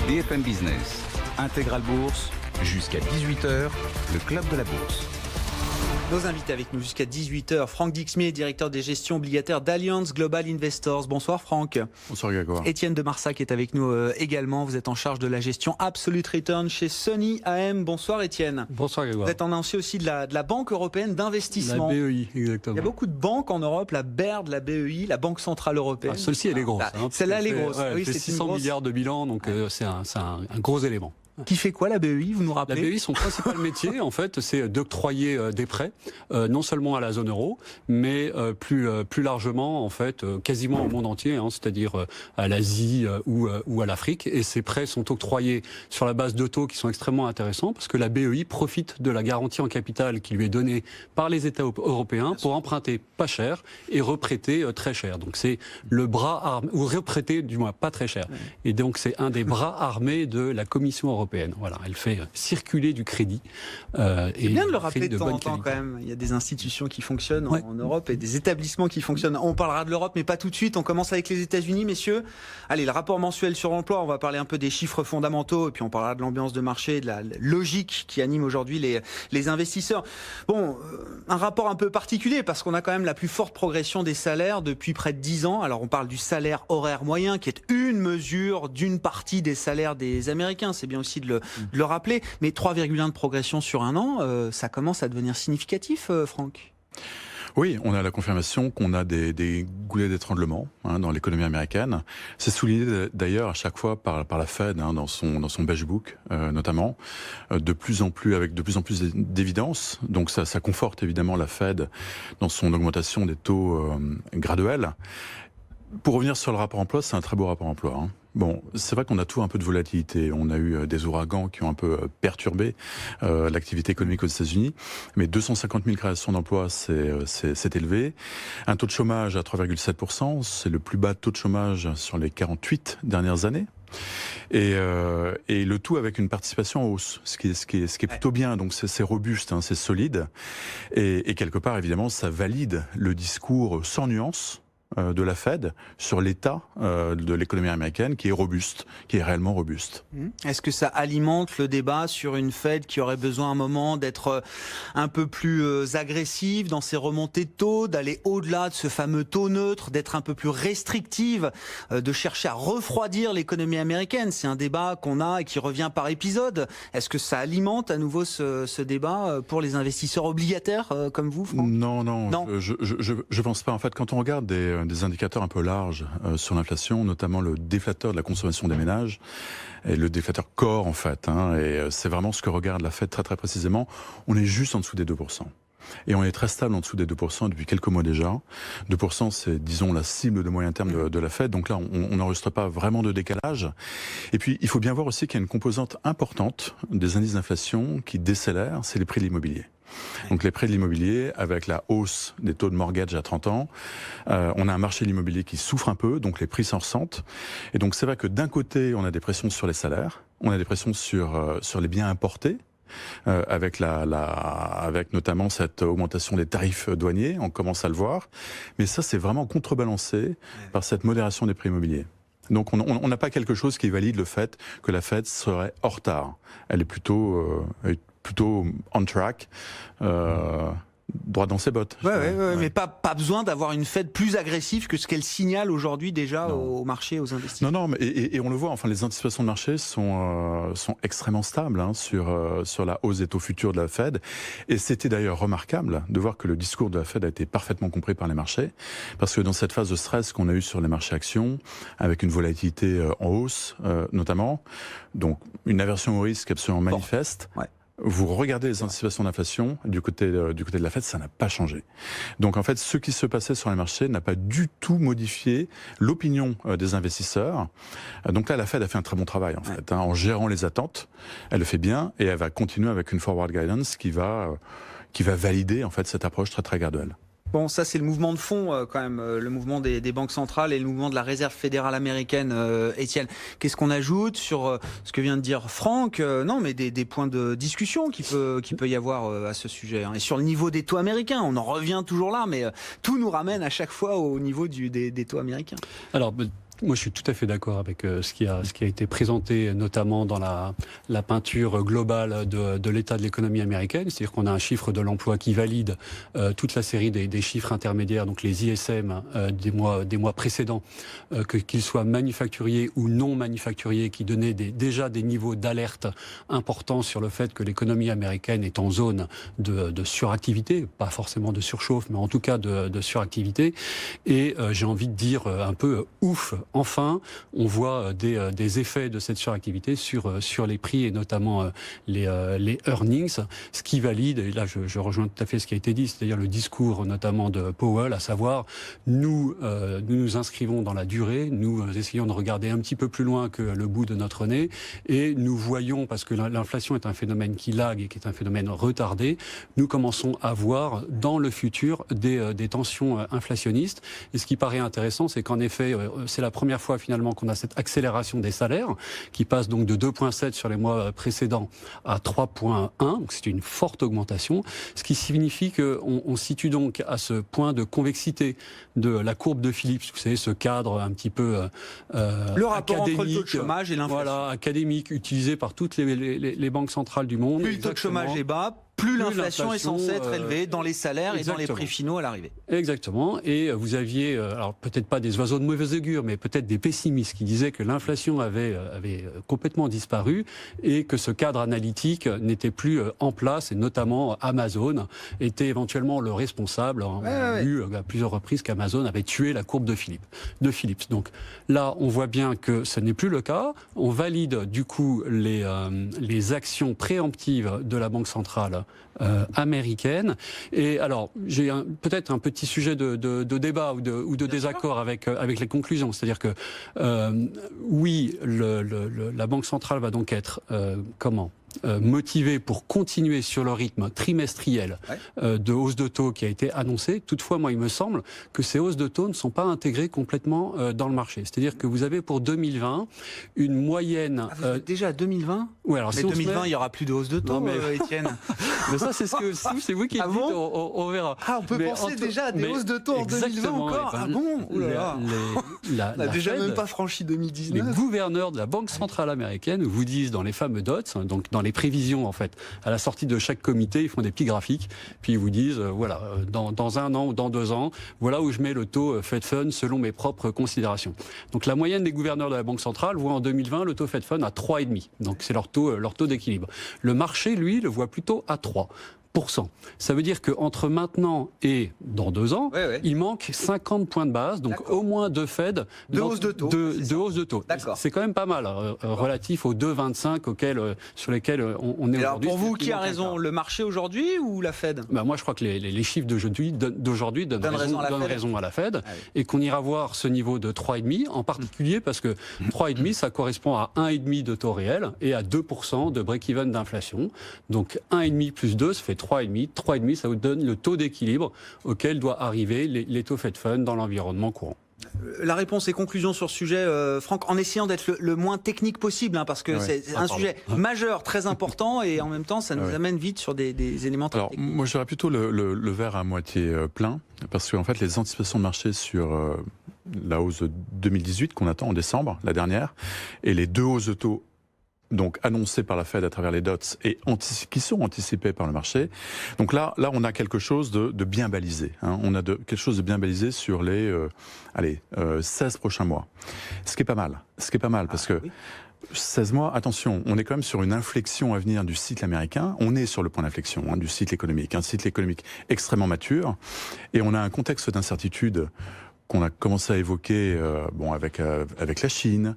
BFM Business, Intégral Bourse, jusqu'à 18h, le club de la bourse. Nos invités avec nous jusqu'à 18h, Franck Dixmier, directeur des gestions obligataires d'Allianz Global Investors. Bonsoir Franck. Bonsoir Grégoire. Étienne de Marsac est avec nous également. Vous êtes en charge de la gestion Absolute Return chez Sony AM. Bonsoir Étienne. Bonsoir Grégoire. Vous êtes en lancé aussi de la Banque européenne d'investissement. La BEI, exactement. Il y a beaucoup de banques en Europe, la BERD, la BEI, la Banque Centrale Européenne. Celle-ci, elle est grosse. Celle-là, elle est grosse. Ouais, oui, c'est c'est 600 une grosse... milliards de bilan, donc c'est un gros élément. Qui fait quoi la BEI, vous nous rappelez? La BEI, son principal métier, en fait, c'est d'octroyer des prêts, non seulement à la zone euro, mais plus largement, en fait, quasiment au monde entier, hein, c'est-à-dire à l'Asie ou à l'Afrique. Et ces prêts sont octroyés sur la base de taux qui sont extrêmement intéressants, parce que la BEI profite de la garantie en capital qui lui est donnée par les États européens pour emprunter pas cher et reprêter très cher. Donc c'est le bras armé, ou reprêter du moins pas très cher. Et donc c'est un des bras armés de la Commission européenne. Voilà, elle fait circuler du crédit. C'est bien de le rappeler de temps en temps quand même. Il y a des institutions qui fonctionnent en Europe et des établissements qui fonctionnent. On parlera de l'Europe, mais pas tout de suite. On commence avec les États-Unis, messieurs. Allez, le rapport mensuel sur l'emploi. On va parler un peu des chiffres fondamentaux et puis on parlera de l'ambiance de marché, de la logique qui anime aujourd'hui les investisseurs. Bon, un rapport un peu particulier parce qu'on a quand même la plus forte progression des salaires depuis près de 10 ans. Alors on parle du salaire horaire moyen qui est une mesure d'une partie des salaires des Américains. C'est bien aussi de le rappeler, mais 3,1 de progression sur un an, ça commence à devenir significatif, Franck. Oui, on a la confirmation qu'on a des goulets d'étranglement dans l'économie américaine. C'est souligné d'ailleurs à chaque fois par la Fed dans son beige book notamment, avec de plus en plus d'évidence. Donc ça conforte évidemment la Fed dans son augmentation des taux graduels. Pour revenir sur le rapport emploi, c'est un très beau rapport emploi. Bon, c'est vrai qu'on a toujours un peu de volatilité. On a eu des ouragans qui ont un peu perturbé l'activité économique aux États-Unis. Mais 250 000 créations d'emplois, c'est élevé. Un taux de chômage à 3,7%, c'est le plus bas taux de chômage sur les 48 dernières années. Et le tout avec une participation en hausse, ce qui est plutôt bien. Donc c'est robuste, c'est solide. Et quelque part, évidemment, ça valide le discours sans nuance de la Fed sur l'état de l'économie américaine qui est robuste, qui est réellement robuste. Est-ce que ça alimente le débat sur une Fed qui aurait besoin à un moment d'être un peu plus agressive dans ses remontées de taux, d'aller au-delà de ce fameux taux neutre, d'être un peu plus restrictive, de chercher à refroidir l'économie américaine? C'est un débat qu'on a et qui revient par épisode. Est-ce que ça alimente à nouveau ce débat pour les investisseurs obligataires comme vous, Franck? Non. Je pense pas. En fait, quand on regarde des indicateurs un peu larges sur l'inflation, notamment le déflateur de la consommation des ménages et le déflateur core en fait, et c'est vraiment ce que regarde la Fed très très précisément. On est juste en dessous des 2%. Et on est très stable en dessous des 2% depuis quelques mois déjà. 2%, c'est, disons, la cible de moyen terme de la Fed. Donc là, on n'enregistre pas vraiment de décalage. Et puis, il faut bien voir aussi qu'il y a une composante importante des indices d'inflation qui décélère, c'est les prix de l'immobilier. Donc les prêts de l'immobilier, avec la hausse des taux de mortgage à 30 ans, on a un marché de l'immobilier qui souffre un peu, donc les prix s'en ressentent. Et donc c'est vrai que d'un côté, on a des pressions sur les salaires, on a des pressions sur les biens importés, avec notamment cette augmentation des tarifs douaniers, on commence à le voir. Mais ça, c'est vraiment contrebalancé par cette modération des prix immobiliers. Donc on n'a pas quelque chose qui valide le fait que la Fed serait en retard. Elle est plutôt on track, droit dans ses bottes. Ouais. Mais pas besoin d'avoir une Fed plus agressive que ce qu'elle signale aujourd'hui déjà au marché, aux investisseurs. Non, mais et on le voit. Enfin, les anticipations de marché sont extrêmement stables sur la hausse des taux futurs de la Fed. Et c'était d'ailleurs remarquable de voir que le discours de la Fed a été parfaitement compris par les marchés, parce que dans cette phase de stress qu'on a eue sur les marchés actions, avec une volatilité en hausse notamment, donc une aversion au risque absolument manifeste. Vous regardez les anticipations d'inflation du côté de la Fed, ça n'a pas changé. Donc en fait, ce qui se passait sur les marchés n'a pas du tout modifié l'opinion des investisseurs. Donc là, la Fed a fait un très bon travail en fait, en gérant les attentes. Elle le fait bien et elle va continuer avec une forward guidance qui va valider en fait cette approche très très graduelle. Bon, ça c'est le mouvement de fond quand même, le mouvement des banques centrales et le mouvement de la réserve fédérale américaine. Étienne, qu'est-ce qu'on ajoute sur ce que vient de dire Franck? Non, mais des points de discussion qui peut y avoir à ce sujet. Et sur le niveau des taux américains, on en revient toujours là, mais tout nous ramène à chaque fois au niveau des taux américains. Alors, moi, je suis tout à fait d'accord avec ce qui a été présenté, notamment dans la peinture globale de l'état de l'économie américaine. C'est-à-dire qu'on a un chiffre de l'emploi qui valide toute la série des chiffres intermédiaires, donc les ISM des mois précédents, qu'ils soient manufacturiers ou non manufacturiers, qui donnaient déjà des niveaux d'alerte importants sur le fait que l'économie américaine est en zone de suractivité, pas forcément de surchauffe, mais en tout cas de suractivité. Et j'ai envie de dire un peu ouf, enfin, on voit des effets de cette suractivité sur les prix et notamment les earnings, ce qui valide, et là je rejoins tout à fait ce qui a été dit, c'est-à-dire le discours notamment de Powell, à savoir nous inscrivons dans la durée, nous essayons de regarder un petit peu plus loin que le bout de notre nez, et nous voyons, parce que l'inflation est un phénomène qui lague et qui est un phénomène retardé, nous commençons à voir dans le futur des tensions inflationnistes. Et ce qui paraît intéressant, c'est qu'en effet, c'est la première fois finalement qu'on a cette accélération des salaires, qui passe donc de 2,7 sur les mois précédents à 3,1, donc c'est une forte augmentation, ce qui signifie qu'on situe donc à ce point de convexité de la courbe de Phillips, vous savez, ce cadre un petit peu le rapport académique, entre le taux de chômage et l'inflation. Voilà, académique, utilisé par toutes les banques centrales du monde. Plus le taux de chômage est bas, plus l'inflation est censée être élevée dans les salaires et dans les prix finaux à l'arrivée. Exactement. Et vous aviez, alors peut-être pas des oiseaux de mauvais augure, mais peut-être des pessimistes qui disaient que l'inflation avait complètement disparu et que ce cadre analytique n'était plus en place, et notamment Amazon était éventuellement le responsable. On a vu à plusieurs reprises qu'Amazon avait tué la courbe de Phillips. Donc là, on voit bien que ce n'est plus le cas. On valide du coup les actions préemptives de la Banque centrale américaine. Et alors, j'ai peut-être un petit sujet de débat ou de désaccord avec les conclusions. C'est-à-dire que, oui, la Banque centrale va donc être, motivée pour continuer sur le rythme trimestriel de hausse de taux qui a été annoncé. Toutefois, moi, il me semble que ces hausses de taux ne sont pas intégrées complètement dans le marché. C'est-à-dire que vous avez pour 2020 une moyenne... vous êtes déjà à 2020 Oui, alors mais si 2020, il n'y aura plus de hausse de taux, Étienne. Mais ça, c'est c'est vous qui le dites, on verra. Ah, on peut penser déjà à des hausses de taux en 2020 encore. Ah bon? On n'a déjà même pas franchi 2019. Les gouverneurs de la Banque centrale américaine vous disent dans les fameux dots, donc dans les prévisions en fait, à la sortie de chaque comité, ils font des petits graphiques, puis ils vous disent, voilà, dans un an ou dans 2 ans, voilà où je mets le taux Fed Fund selon mes propres considérations. Donc la moyenne des gouverneurs de la Banque centrale voit en 2020 le taux Fed Fund à 3,5. Donc c'est leur taux d'équilibre. Le marché, lui, le voit plutôt à 3%. Ça veut dire qu'entre maintenant et dans 2 ans, il manque 50 points de base, donc au moins 2 Fed de hausse de taux. De hausse de taux. C'est quand même pas mal, relatif aux 2,25 sur lesquels on est aujourd'hui. Alors pour vous, qui a raison, le marché aujourd'hui ou la Fed? Moi, je crois que les chiffres d'aujourd'hui donnent raison à la Fed, et qu'on ira voir ce niveau de 3,5, en particulier parce que 3,5, ça correspond à 1,5 de taux réel et à 2% de break-even d'inflation. Donc 1,5 plus 2, ça fait 3,5. 3,5, ça vous donne le taux d'équilibre auquel doivent arriver les taux Fed Fund dans l'environnement courant. La réponse et conclusion sur ce sujet, Franck, en essayant d'être le moins technique possible, parce que c'est un sujet majeur, très important, et en même temps, ça nous amène vite sur des éléments très techniques. Moi, j'aurais plutôt le verre à moitié plein, parce qu'en fait, les anticipations de marché sur la hausse de 2018 qu'on attend en décembre, la dernière, et les 2 hausses de taux donc annoncées par la Fed à travers les dots et qui sont anticipées par le marché. Donc là, on a quelque chose de bien balisé. On a quelque chose de bien balisé sur les 16 prochains mois. Ce qui est pas mal. Parce que 16 mois, attention, on est quand même sur une inflexion à venir du cycle américain. On est sur le point d'inflexion du cycle économique. Un cycle économique extrêmement mature. Et on a un contexte d'incertitude qu'on a commencé à évoquer avec la Chine,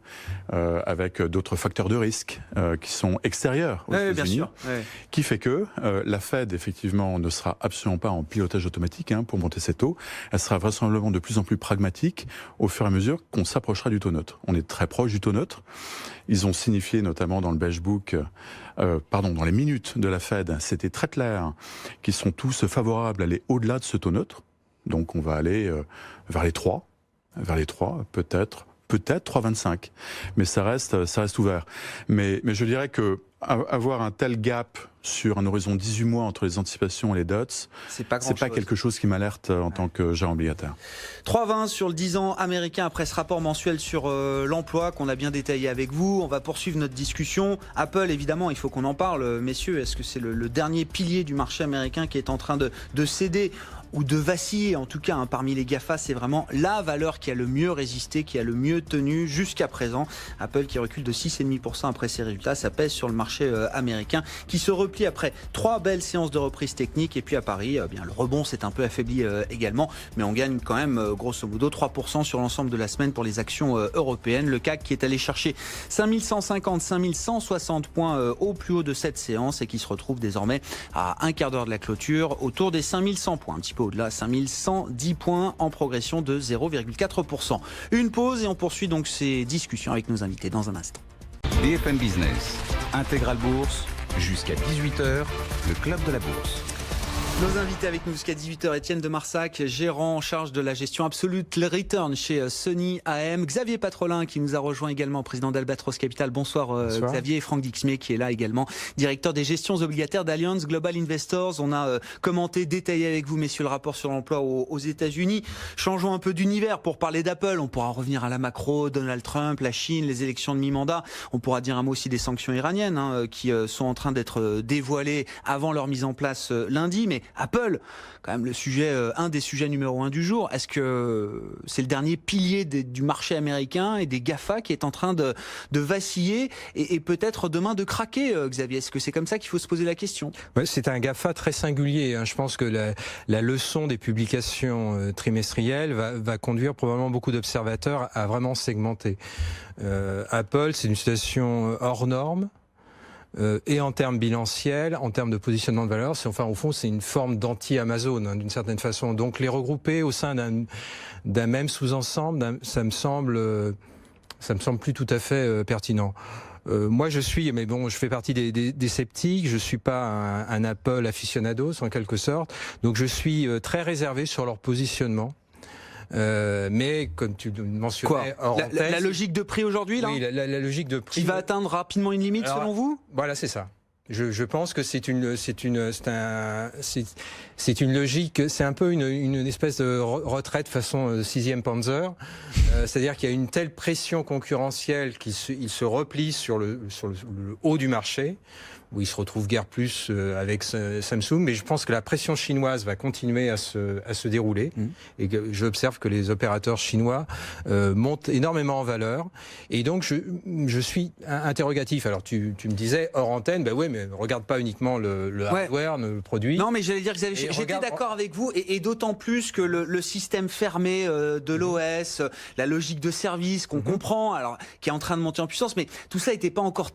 avec d'autres facteurs de risque qui sont extérieurs aux États-Unis, qui fait que la Fed, effectivement, ne sera absolument pas en pilotage automatique pour monter ses taux. Elle sera vraisemblablement de plus en plus pragmatique au fur et à mesure qu'on s'approchera du taux neutre. On est très proche du taux neutre. Ils ont signifié, notamment dans le Beige Book, dans les minutes de la Fed, c'était très clair, qu'ils sont tous favorables à aller au-delà de ce taux neutre. Donc on va aller vers les 3, peut-être 3,25. Mais ça reste ouvert. Mais je dirais que avoir un tel gap sur un horizon 18 mois entre les anticipations et les dots, c'est pas quelque chose qui m'alerte en tant que gérant obligataire. 3,20 sur le 10 ans américain après ce rapport mensuel sur l'emploi qu'on a bien détaillé avec vous. On va poursuivre notre discussion. Apple, évidemment, il faut qu'on en parle, messieurs. Est-ce que c'est le dernier pilier du marché américain qui est en train de céder ou de vaciller? En tout cas, parmi les GAFA, c'est vraiment la valeur qui a le mieux résisté, qui a le mieux tenu jusqu'à présent. Apple qui recule de 6,5% après ses résultats, ça pèse sur le marché américain qui se replie après 3 belles séances de reprise technique. Et puis à Paris, bien, le rebond s'est un peu affaibli également, mais on gagne quand même grosso modo 3% sur l'ensemble de la semaine pour les actions européennes. Le CAC qui est allé chercher 5150, 5160 points au plus haut de cette séance et qui se retrouve désormais à un quart d'heure de la clôture autour des 5100 points, un petit peu au-delà, 5110 points en progression de 0,4%. Une pause et on poursuit donc ces discussions avec nos invités dans un instant. BFM Business, Intégral Bourse, jusqu'à 18h, le club de la bourse. Nos invités avec nous jusqu'à 18h, Étienne de Marsac, gérant en charge de la gestion Absolute Return chez Sony AM. Xavier Patrolin qui nous a rejoint également, président d'Albatros Capital. Bonsoir, Xavier. Et Franck Dixmier qui est là également, directeur des gestions obligataires d'Allianz Global Investors. On a commenté, détaillé avec vous, messieurs, le rapport sur l'emploi aux États-Unis. Changeons un peu d'univers pour parler d'Apple. On pourra revenir à la macro, Donald Trump, la Chine, les élections de mi-mandat. On pourra dire un mot aussi des sanctions iraniennes qui sont en train d'être dévoilées avant leur mise en place lundi. Mais Apple, quand même le sujet, un des sujets numéro 1 du jour. Est-ce que c'est le dernier pilier du marché américain et des GAFA qui est en train de vaciller et peut-être demain de craquer, Xavier? Est-ce que c'est comme ça qu'il faut se poser la question? Ouais, c'est un GAFA très singulier. Je pense que la leçon des publications trimestrielles va conduire probablement beaucoup d'observateurs à vraiment segmenter. Apple, c'est une situation hors norme. Et en termes bilanciels, en termes de positionnement de valeur, au fond, c'est une forme d'anti-Amazon, d'une certaine façon. Donc, les regrouper au sein d'un même sous-ensemble, ça me semble plus tout à fait pertinent. Moi, je fais partie des sceptiques. Je suis pas un Apple aficionados, en quelque sorte. Donc, je suis très réservé sur leur positionnement. Mais comme tu mentionnais, la logique de prix aujourd'hui, là, oui, la logique de prix qui va atteindre rapidement une limite, selon vous? Voilà, c'est ça. Je pense que c'est une logique, c'est un peu une espèce de retraite façon 6e Panzer, c'est-à-dire qu'il y a une telle pression concurrentielle qu'il se replie sur le haut du marché, où il se retrouve guère plus avec Samsung, mais je pense que la pression chinoise va continuer à se dérouler, et que j'observe que les opérateurs chinois montent énormément en valeur, et donc je suis interrogatif. Alors tu me disais hors antenne, ben oui, mais regarde pas uniquement le hardware, le produit. Non, mais j'allais dire que j'étais d'accord avec vous, et d'autant plus que le système fermé de l'OS, la logique de service qu'on comprend, alors qui est en train de monter en puissance, mais tout ça n'était pas encore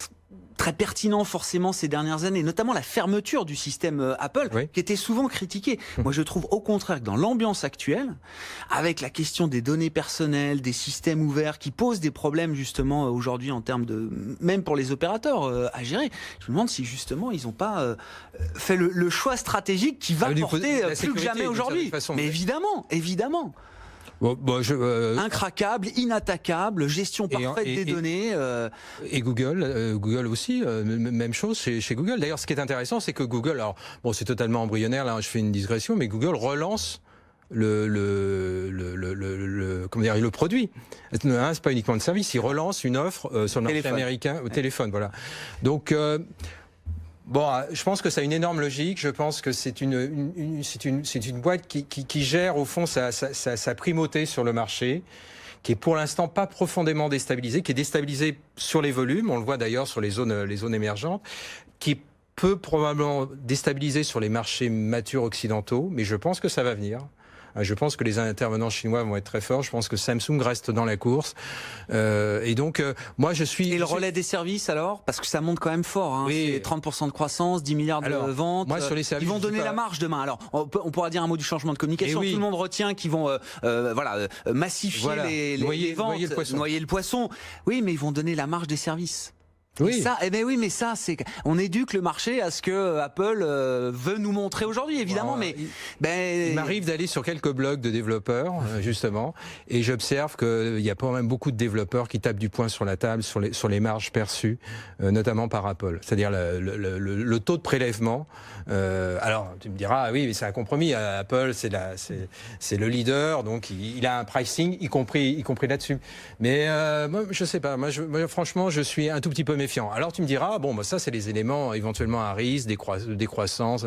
très pertinent forcément ces dernières années, notamment la fermeture du système Apple, qui était souvent critiquée. Moi, je trouve au contraire que dans l'ambiance actuelle, avec la question des données personnelles, des systèmes ouverts qui posent des problèmes justement aujourd'hui en termes même pour les opérateurs à gérer, je me demande si justement ils n'ont pas fait le choix stratégique qui va porter plus que jamais aujourd'hui. Mais évidemment. Incraquable, inattaquable, gestion parfaite des données. Et Google aussi, même chose chez Google. D'ailleurs, ce qui est intéressant, c'est que Google, alors bon, c'est totalement embryonnaire, là je fais une digression, mais Google relance le produit. C'est pas uniquement le service, il relance une offre sur le marché américain au téléphone, voilà. Donc je pense que ça a une énorme logique. Je pense que c'est une boîte qui gère au fond sa primauté sur le marché, qui est pour l'instant pas profondément déstabilisée, qui est déstabilisée sur les volumes. On le voit d'ailleurs sur les zones émergentes, qui peut probablement déstabiliser sur les marchés matures occidentaux, mais je pense que ça va venir. Je pense que les intervenants chinois vont être très forts. Je pense que Samsung reste dans la course. Et donc, moi, je suis... Et le relais des services, alors? Parce que ça monte quand même fort. Oui. C'est 30% de croissance, 10 milliards de ventes. Moi, sur les services, ils vont donner la marge demain. Alors, on pourra dire un mot du changement de communication. Tout le monde retient qu'ils vont massifier les ventes, noyer le poisson. Oui, mais ils vont donner la marge des services. Oui. Ça, oui, mais ça, on éduque le marché à ce que Apple veut nous montrer aujourd'hui, évidemment. Il m'arrive d'aller sur quelques blogs de développeurs, justement, et j'observe qu'il y a quand même beaucoup de développeurs qui tapent du poing sur la table sur les marges perçues, notamment par Apple. C'est-à-dire le taux de prélèvement. Alors, tu me diras, oui, mais c'est un compromis. Apple, c'est le leader, donc il a un pricing, y compris là-dessus. Mais moi, je sais pas. Moi, franchement, je suis un tout petit peu méfiant. Alors tu me diras, ça c'est les éléments éventuellement à risque, décroissance,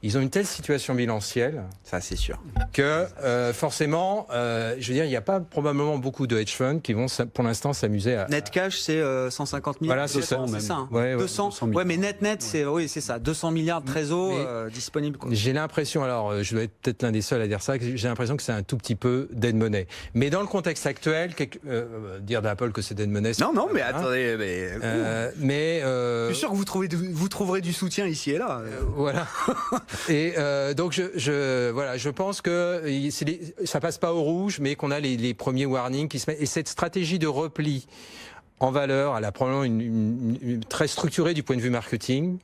ils ont une telle situation bilancielle, ça c'est sûr, que forcément, je veux dire, il n'y a pas probablement beaucoup de hedge funds qui vont pour l'instant s'amuser à... Net cash c'est 150 000. Voilà, c'est ça. Hein. Ouais, 200 ouais, mais net c'est ça, 200 milliards de trésors disponibles. J'ai l'impression, alors je dois être peut-être l'un des seuls à dire ça, que j'ai l'impression que c'est un tout petit peu dead money. Mais dans le contexte actuel, dire d'Apple que c'est dead money... Non, mais attendez... je suis sûr que vous trouverez du soutien ici et là. Voilà. Et donc je pense que ça passe pas au rouge, mais qu'on a les premiers warnings qui se mettent. Et cette stratégie de repli en valeur, elle a probablement une très structurée du point de vue marketing,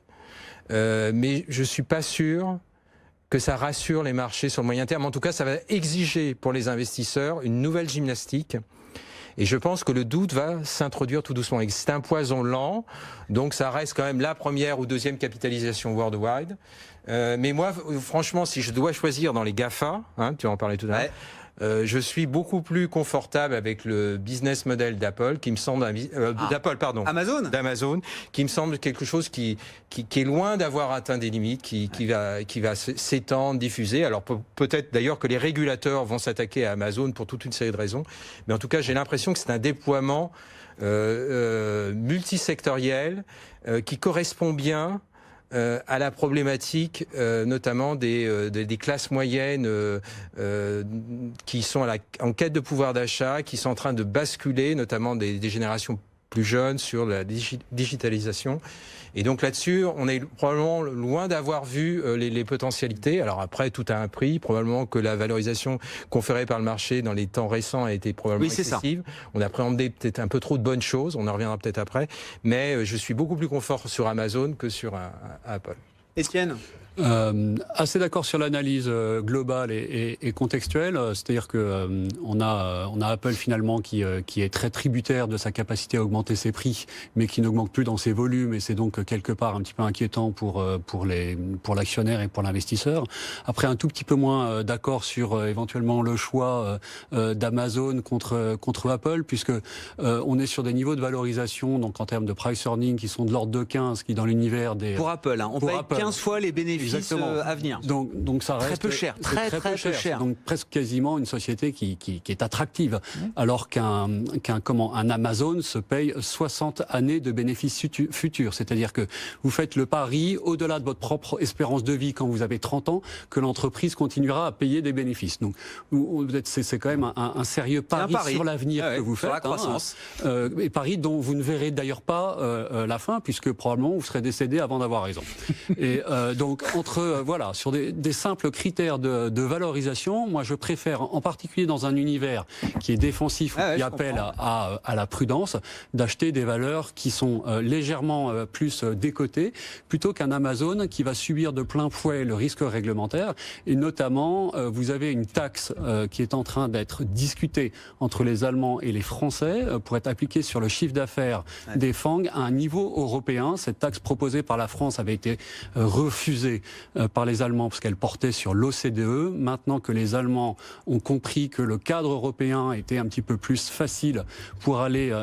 mais je suis pas sûr que ça rassure les marchés sur le moyen terme. En tout cas, ça va exiger pour les investisseurs une nouvelle gymnastique. Et je pense que le doute va s'introduire tout doucement. C'est un poison lent, donc ça reste quand même la première ou deuxième capitalisation worldwide. Mais moi, franchement, si je dois choisir dans les GAFA, tu en parlais tout à l'heure, je suis beaucoup plus confortable avec le business model d'Apple, qui me semble d'Amazon, qui me semble quelque chose qui est loin d'avoir atteint des limites, qui va s'étendre, diffuser. Alors peut-être d'ailleurs que les régulateurs vont s'attaquer à Amazon pour toute une série de raisons, mais en tout cas j'ai l'impression que c'est un déploiement multisectoriel qui correspond bien à la problématique notamment des classes moyennes qui sont en quête de pouvoir d'achat, qui sont en train de basculer, notamment des générations plus jeunes, sur la digitalisation. Et donc là-dessus, on est probablement loin d'avoir vu les potentialités. Alors après, tout a un prix. Probablement que la valorisation conférée par le marché dans les temps récents a été probablement excessive. On a appréhendé peut-être un peu trop de bonnes choses. On en reviendra peut-être après. Mais je suis beaucoup plus confort sur Amazon que sur Apple. Étienne ? Assez d'accord sur l'analyse globale et contextuelle, c'est-à-dire que on a Apple finalement qui est très tributaire de sa capacité à augmenter ses prix, mais qui n'augmente plus dans ses volumes, et c'est donc quelque part un petit peu inquiétant pour l'actionnaire et pour l'investisseur. Après, un tout petit peu moins d'accord sur éventuellement le choix d'Amazon contre Apple, puisque on est sur des niveaux de valorisation, donc en termes de price earning, qui sont de l'ordre de 15, qui dans l'univers des... Pour Apple, on paye 15 fois les bénéfices à venir. Donc ça reste très peu cher, très peu cher. Donc presque quasiment une société qui est attractive, alors qu'un Amazon se paye 60 années de bénéfices futurs. C'est-à-dire que vous faites le pari, au-delà de votre propre espérance de vie quand vous avez 30 ans, que l'entreprise continuera à payer des bénéfices. Donc c'est quand même un sérieux pari sur l'avenir que vous faites. Sur la croissance. Et pari dont vous ne verrez d'ailleurs pas la fin, puisque probablement vous serez décédé avant d'avoir raison. Et donc sur des simples critères de valorisation, moi je préfère, en particulier dans un univers qui est défensif, qui appelle à la prudence, d'acheter des valeurs qui sont légèrement plus décotées, plutôt qu'un Amazon qui va subir de plein fouet le risque réglementaire. Et notamment, vous avez une taxe qui est en train d'être discutée entre les Allemands et les Français pour être appliquée sur le chiffre d'affaires des FANG à un niveau européen. Cette taxe proposée par la France avait été refusée par les Allemands parce qu'elle portait sur l'OCDE. Maintenant que les Allemands ont compris que le cadre européen était un petit peu plus facile pour aller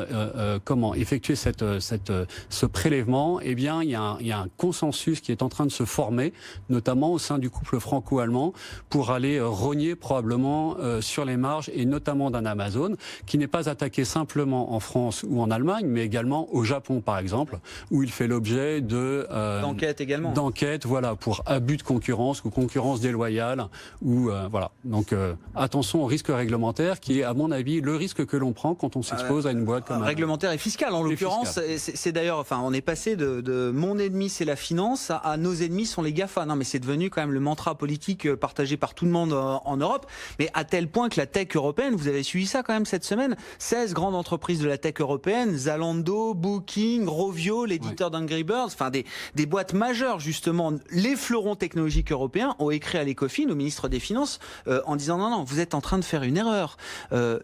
effectuer ce prélèvement, eh bien il y a un consensus qui est en train de se former, notamment au sein du couple franco-allemand, pour aller rogner probablement sur les marges, et notamment d'un Amazon qui n'est pas attaqué simplement en France ou en Allemagne, mais également au Japon par exemple, où il fait l'objet d'enquêtes également. D'enquêtes, voilà, pour abus de concurrence ou concurrence déloyale. Ou, voilà. Donc attention au risque réglementaire qui est, à mon avis, le risque que l'on prend quand on s'expose à une boîte comme réglementaire et fiscal, en l'occurrence. C'est d'ailleurs, enfin, on est passé de mon ennemi c'est la finance à nos ennemis sont les GAFA. Non, mais c'est devenu quand même le mantra politique partagé par tout le monde en Europe. Mais à tel point que la tech européenne, vous avez suivi ça quand même cette semaine, 16 grandes entreprises de la tech européenne, Zalando, Booking, Rovio, l'éditeur d'Angry Birds, enfin des boîtes majeures justement, les fleurons technologiques européens ont écrit à l'Ecofin, au ministre des Finances, en disant non, vous êtes en train de faire une erreur.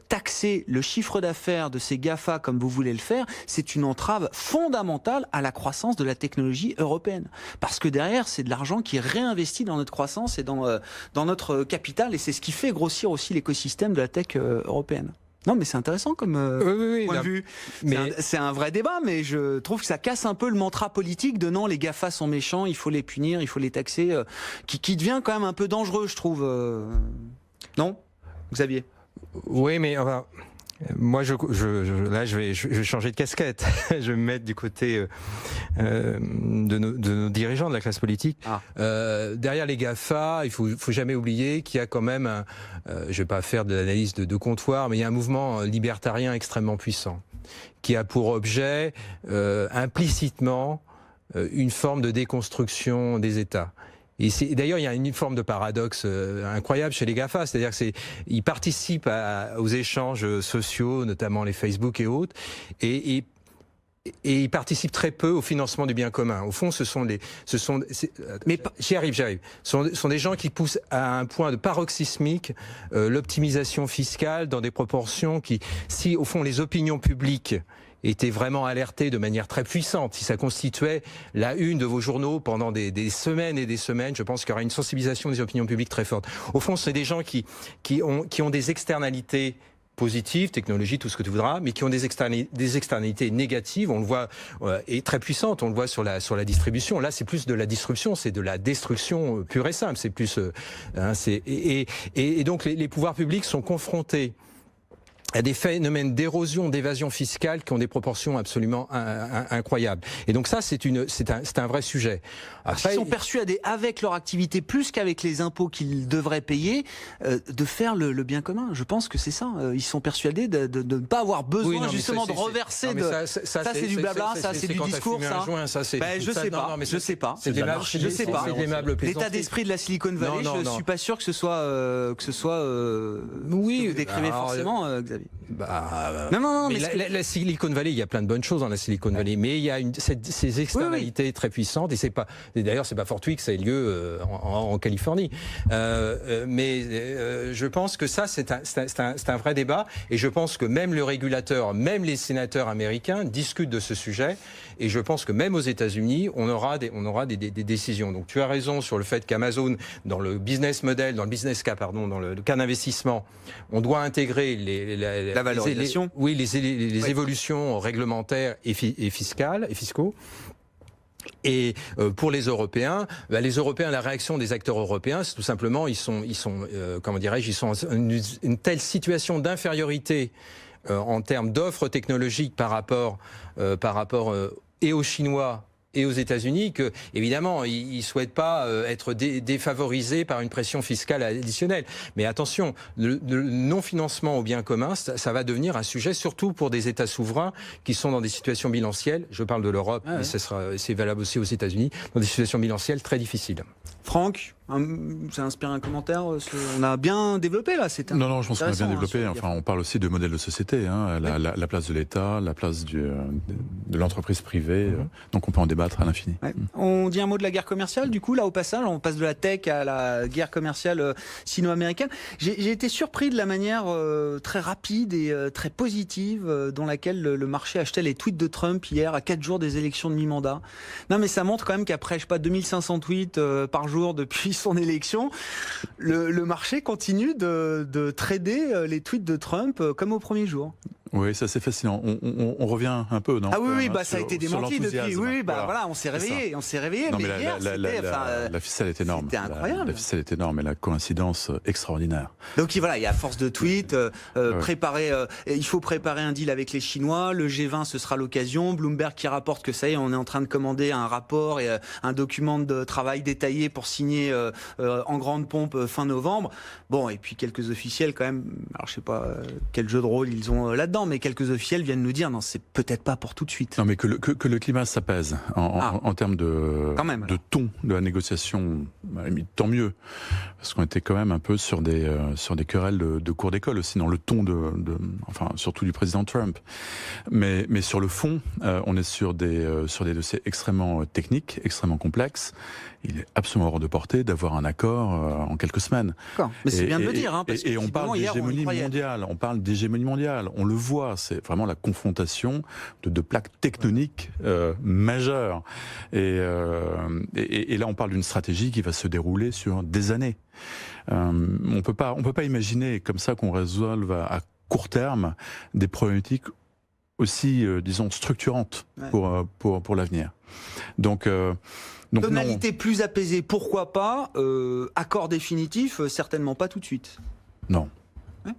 Taxer le chiffre d'affaires de ces GAFA comme vous voulez le faire, c'est une entrave fondamentale à la croissance de la technologie européenne. Parce que derrière, c'est de l'argent qui est réinvesti dans notre croissance et dans notre capital, et c'est ce qui fait grossir aussi l'écosystème de la tech européenne. Non, mais c'est intéressant comme point de vue. C'est un vrai débat, mais je trouve que ça casse un peu le mantra politique de non, les GAFA sont méchants, il faut les punir, il faut les taxer, qui devient quand même un peu dangereux, je trouve. Non, Xavier? Oui, mais enfin, moi, là, je vais changer de casquette. Je vais me mettre du côté de nos dirigeants de la classe politique. Derrière les GAFA, il faut jamais oublier qu'il y a quand même, je vais pas faire de l'analyse de comptoir, mais il y a un mouvement libertarien extrêmement puissant qui a pour objet implicitement une forme de déconstruction des États. Et d'ailleurs, il y a une forme de paradoxe incroyable chez les GAFA, c'est-à-dire qu'ils participent aux échanges sociaux, notamment les Facebook et autres, et ils participent très peu au financement du bien commun. Au fond, mais j'y arrive. Ce sont des gens qui poussent à un point de paroxysmique l'optimisation fiscale dans des proportions qui, si au fond les opinions publiques était vraiment alerté de manière très puissante. Si ça constituait la une de vos journaux pendant des semaines et des semaines, je pense qu'il y aura une sensibilisation des opinions publiques très forte. Au fond, c'est des gens qui ont des externalités positives, technologie, tout ce que tu voudras, mais qui ont des externalités négatives, on le voit, et très puissantes, on le voit sur la distribution. Là, c'est plus de la disruption, c'est de la destruction pure et simple. C'est plus, et donc les pouvoirs publics sont confrontés à des phénomènes d'érosion, d'évasion fiscale qui ont des proportions absolument incroyables. Et donc ça, c'est un vrai sujet. Après, ils sont persuadés, avec leur activité, plus qu'avec les impôts qu'ils devraient payer, de faire le bien commun. Je pense que c'est ça. Ils sont persuadés de ne pas avoir besoin justement de reverser. Ça, c'est du blabla, ça, c'est du discours. Je sais pas. C'est aimable. L'état d'esprit de la Silicon Valley, je ne suis pas sûr que ce soit oui, que vous décrivez forcément, Xavier. Non, mais la Silicon Valley, il y a plein de bonnes choses dans la Silicon Valley, mais il y a ces externalités très puissantes, et d'ailleurs c'est pas fortuit que ça ait lieu en Californie. Mais je pense que ça c'est un vrai débat, et je pense que même le régulateur, même les sénateurs américains discutent de ce sujet, et je pense que même aux États-Unis, on aura des décisions. Donc tu as raison sur le fait qu'Amazon, dans le business model, dans le business cas, pardon, dans le cas d'investissement, on doit intégrer la valorisation. Les évolutions réglementaires et fiscales et fiscaux. Et pour les Européens, la réaction des acteurs européens, c'est tout simplement, ils sont comment dirais-je, ils sont dans une telle situation d'infériorité en termes d'offres technologiques par rapport et aux Chinois et aux États-Unis, que évidemment ils souhaitent pas être défavorisés par une pression fiscale additionnelle. Mais attention, le non-financement au bien commun, ça va devenir un sujet surtout pour des États souverains qui sont dans des situations bilancielles. Je parle de l'Europe, mais c'est valable aussi aux États-Unis, dans des situations bilancielles très difficiles. Franck, ça inspire un commentaire. On a bien développé là. Non, je pense qu'on a bien développé. Enfin, on parle aussi de modèle de société, la place de l'État, la place de l'entreprise privée. Donc on peut en débattre à l'infini. On dit un mot de la guerre commerciale. Du coup, là au passage, on passe de la tech à la guerre commerciale sino-américaine. J'ai été surpris de la manière très rapide et très positive dans laquelle le marché achetait les tweets de Trump hier à 4 jours des élections de mi-mandat. Non, mais ça montre quand même qu'après, 2500 tweets par jour depuis son élection, le marché continue de trader les tweets de Trump comme au premier jour. Oui, ça c'est fascinant. On revient un peu, non? Ah oui, ça a été démenti depuis. Oui, voilà, on s'est réveillé. Non, mais hier, la ficelle est énorme. C'était incroyable. La ficelle est énorme et la coïncidence extraordinaire. Donc voilà, il y a force de tweets, il faut préparer un deal avec les Chinois, le G20 ce sera l'occasion, Bloomberg qui rapporte que ça y est, on est en train de commander un rapport et un document de travail détaillé pour signer en grande pompe fin novembre. Bon, et puis quelques officiels quand même, alors je sais pas quel jeu de rôle ils ont là-dedans, mais quelques officiels viennent nous dire non, c'est peut-être pas pour tout de suite. Non, mais que le climat s'apaise en termes de ton de la négociation, tant mieux, parce qu'on était quand même un peu sur des querelles de cours d'école aussi, dans le ton enfin surtout du président Trump. Mais sur le fond, on est sur des dossiers extrêmement techniques, extrêmement complexes. Il est absolument hors de portée d'avoir un accord en quelques semaines. D'accord. Mais c'est bien de le dire, parce que on parle d'hégémonie mondiale. On parle d'hégémonie mondiale. On le voit, c'est vraiment la confrontation de deux plaques tectoniques majeures. Et là, on parle d'une stratégie qui va se dérouler sur des années. On peut pas imaginer comme ça qu'on résolve à court terme des problématiques aussi, disons, structurantes pour l'avenir. Donc tonalité plus apaisée, pourquoi pas. Accord définitif, certainement pas tout de suite. Non. Ouais.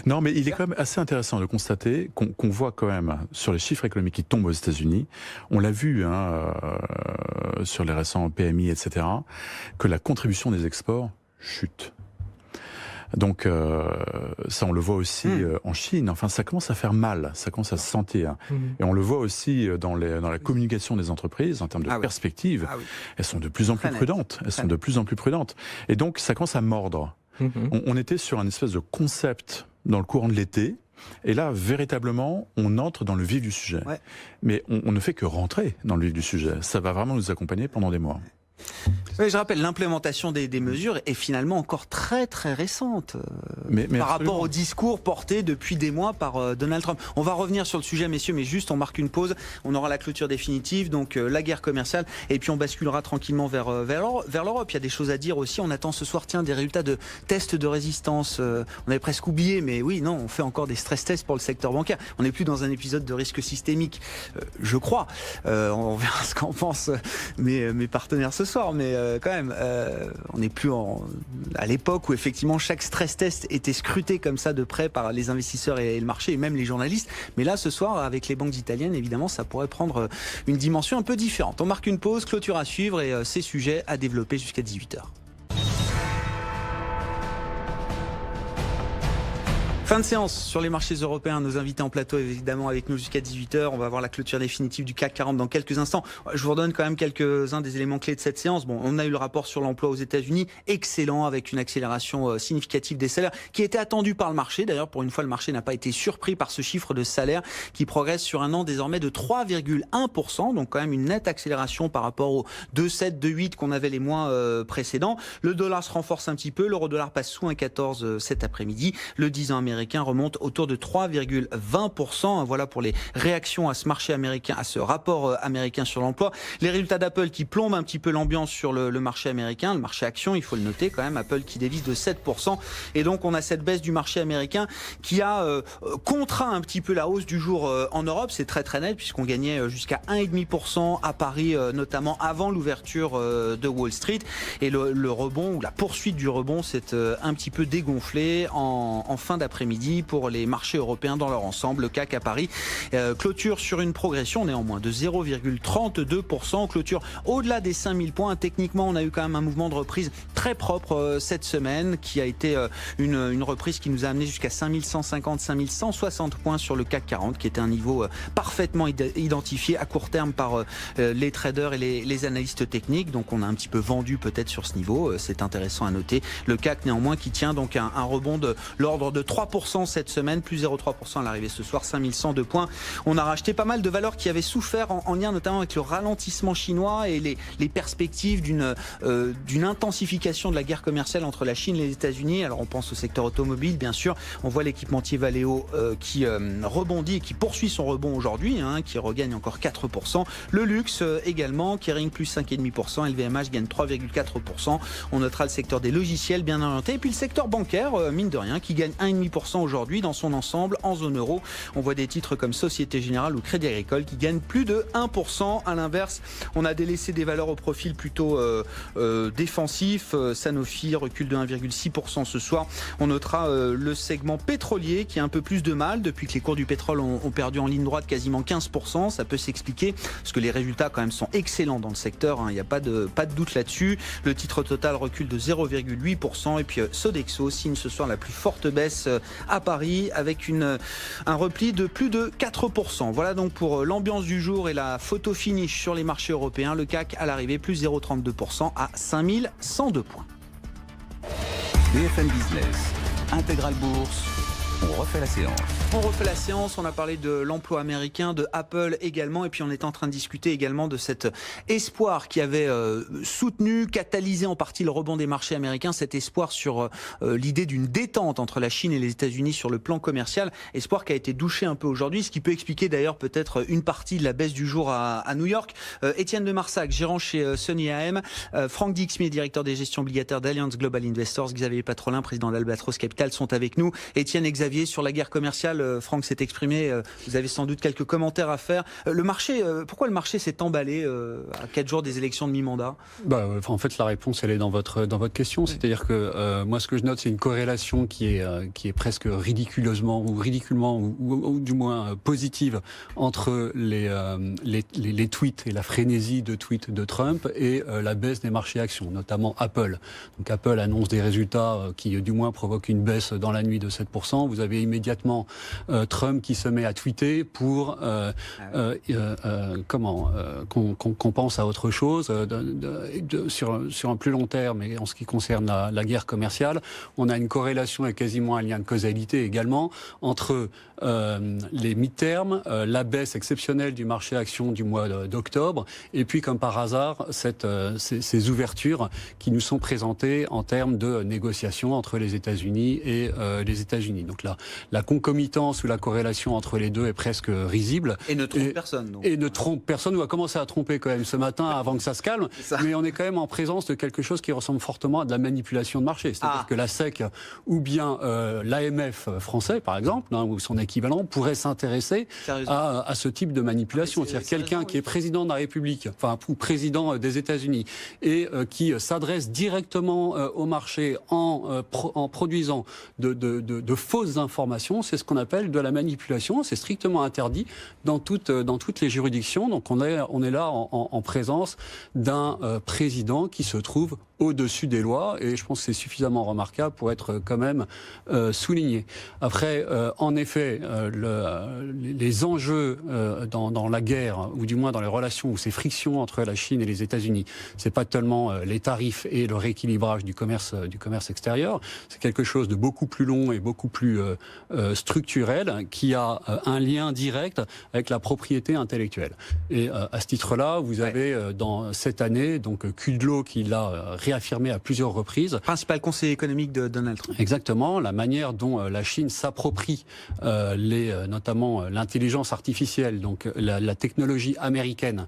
Non, mais il est quand même assez intéressant de constater qu'on voit quand même sur les chiffres économiques qui tombent aux États-Unis, on l'a vu sur les récents PMI, etc., que la contribution des exports chute. Donc ça, on le voit aussi en Chine. Enfin, ça commence à faire mal, ça commence à se sentir. Et on le voit aussi dans la communication des entreprises en termes de perspectives. Elles sont de plus en plus prudentes. Et donc, ça commence à mordre. On était sur un espèce de concept dans le courant de l'été. Et là, véritablement, on entre dans le vif du sujet. Ouais. Mais on ne fait que rentrer dans le vif du sujet. Ça va vraiment nous accompagner pendant des mois. Oui, je rappelle, l'implémentation des mesures est finalement encore très très récente mais par rapport au discours porté depuis des mois par Donald Trump. On va revenir sur le sujet, messieurs, mais juste on marque une pause. On aura la clôture définitive, donc la guerre commerciale, et puis on basculera tranquillement vers l'Europe. Il y a des choses à dire aussi. On attend ce soir, des résultats de tests de résistance. On avait presque oublié, mais oui, non, on fait encore des stress tests pour le secteur bancaire. On n'est plus dans un épisode de risque systémique, je crois. On verra ce qu'en pensent mes partenaires ce soir, mais quand même, on n'est plus à l'époque où effectivement chaque stress test était scruté comme ça de près par les investisseurs et le marché et même les journalistes. Mais là, ce soir, avec les banques italiennes, évidemment, ça pourrait prendre une dimension un peu différente. On marque une pause, clôture à suivre et ces sujets à développer jusqu'à 18h. Fin de séance sur les marchés européens. Nos invités en plateau, évidemment, avec nous jusqu'à 18h. On va voir la clôture définitive du CAC 40 dans quelques instants. Je vous redonne quand même quelques-uns des éléments clés de cette séance. Bon, on a eu le rapport sur l'emploi aux États-Unis, excellent, avec une accélération significative des salaires, qui était attendue par le marché. D'ailleurs, pour une fois, le marché n'a pas été surpris par ce chiffre de salaire qui progresse sur un an désormais de 3,1%. Donc quand même une nette accélération par rapport aux 2,7, 2,8 qu'on avait les mois précédents. Le dollar se renforce un petit peu. L'euro-dollar passe sous 1,14 cet après-midi. Le 10 ans américain remonte autour de 3,20%. Voilà pour les réactions à ce marché américain, à ce rapport américain sur l'emploi. Les résultats d'Apple qui plombent un petit peu l'ambiance sur le marché américain, le marché action, il faut le noter quand même, Apple qui dévisse de 7%. Et donc on a cette baisse du marché américain qui a contraint un petit peu la hausse du jour en Europe. C'est très très net puisqu'on gagnait jusqu'à 1,5% à Paris, notamment avant l'ouverture de Wall Street. Et le rebond, ou la poursuite du rebond, s'est un petit peu dégonflé en fin d'après-midi pour les marchés européens dans leur ensemble. Le CAC à Paris clôture sur une progression néanmoins de 0,32%, clôture au-delà des 5000 points. Techniquement, on a eu quand même un mouvement de reprise très propre cette semaine qui a été une reprise qui nous a amené jusqu'à 5150, 5160 points sur le CAC 40 qui était un niveau parfaitement identifié à court terme par les traders et les analystes techniques. Donc on a un petit peu vendu peut-être sur ce niveau, c'est intéressant à noter. Le CAC néanmoins qui tient donc un rebond de l'ordre de 3% cette semaine, plus 0,3% à l'arrivée ce soir, 5102 points. On a racheté pas mal de valeurs qui avaient souffert en lien notamment avec le ralentissement chinois et les perspectives d'une intensification de la guerre commerciale entre la Chine et les États-Unis. Alors on pense au secteur automobile, bien sûr. On voit l'équipementier Valeo qui rebondit et qui poursuit son rebond aujourd'hui, qui regagne encore 4%. Le luxe également, Kering plus 5,5%, LVMH gagne 3,4%. On notera le secteur des logiciels bien orienté et puis le secteur bancaire, mine de rien, qui gagne 1,5% 6% aujourd'hui dans son ensemble en zone euro. On voit des titres comme Société Générale ou Crédit Agricole qui gagnent plus de 1%. À l'inverse, on a délaissé des valeurs au profil plutôt défensif. Sanofi recule de 1,6% ce soir. On notera le segment pétrolier qui a un peu plus de mal depuis que les cours du pétrole ont perdu en ligne droite quasiment 15%. Ça peut s'expliquer parce que les résultats quand même sont excellents dans le secteur. Il n'y a pas de doute là-dessus. Le titre total recule de 0,8%. Et puis Sodexo signe ce soir la plus forte baisse à Paris avec un repli de plus de 4%. Voilà donc pour l'ambiance du jour et la photo finish sur les marchés européens. Le CAC à l'arrivée plus 0,32% à 5102 points. BFM Business, Intégral Bourse, on refait la séance. On refait la séance, on a parlé de l'emploi américain, de Apple également, et puis on est en train de discuter également de cet espoir qui avait soutenu, catalysé en partie le rebond des marchés américains, cet espoir sur l'idée d'une détente entre la Chine et les États-Unis sur le plan commercial, espoir qui a été douché un peu aujourd'hui, ce qui peut expliquer d'ailleurs peut-être une partie de la baisse du jour à New York. Étienne de Marsac, gérant chez Sony AM, Franck Dixmier, directeur des gestions obligataires d'Allianz Global Investors, Xavier Patrolin, président d'Albatros Capital, sont avec nous. Étienne et Xavier, sur la guerre commerciale, Franck s'est exprimé, vous avez sans doute quelques commentaires à faire. Le marché, pourquoi le marché s'est emballé à 4 jours des élections de mi-mandat ? En fait, la réponse, elle est dans votre question. Oui. C'est-à-dire que moi, ce que je note, c'est une corrélation qui est presque ridiculement ou du moins positive entre les tweets et la frénésie de tweets de Trump et la baisse des marchés actions, notamment Apple. Donc Apple annonce des résultats qui, du moins, provoquent une baisse dans la nuit de 7%. Vous avez immédiatement Trump qui se met à tweeter pour qu'on pense à autre chose sur un plus long terme. Et en ce qui concerne la guerre commerciale, on a une corrélation et quasiment un lien de causalité également entre les mi-termes, la baisse exceptionnelle du marché actions du mois d'octobre, et puis comme par hasard ces ouvertures qui nous sont présentées en termes de négociations entre les États-Unis et les États-Unis. Donc là, la concomitance ou la corrélation entre les deux est presque risible. Et ne trompe personne. Donc. Et ne trompe personne. On a commencé à tromper quand même ce matin avant que ça se calme. Mais on est quand même en présence de quelque chose qui ressemble fortement à de la manipulation de marché. C'est-à-dire que la SEC ou bien l'AMF français, par exemple, ou son équivalent, pourrait s'intéresser à ce type de manipulation. C'est-à-dire quelqu'un qui est président de la République, ou président des États-Unis, et qui s'adresse directement au marché en produisant de fausses informations, c'est ce qu'on appelle de la manipulation. C'est strictement interdit dans toutes les juridictions. Donc on est là en présence d'un président qui se trouve au-dessus des lois, et je pense que c'est suffisamment remarquable pour être quand même souligné. Après, en effet, les enjeux dans la guerre, ou du moins dans les relations ou ces frictions entre la Chine et les États-Unis, c'est pas tellement les tarifs et le rééquilibrage du commerce extérieur, c'est quelque chose de beaucoup plus long et beaucoup plus structurel qui a un lien direct avec la propriété intellectuelle. Et à ce titre-là, vous avez dans cette année donc Kudlow qui l'a réaffirmé à plusieurs reprises. Principal conseiller économique de Donald Trump. Exactement, la manière dont la Chine s'approprie notamment l'intelligence artificielle, donc la technologie américaine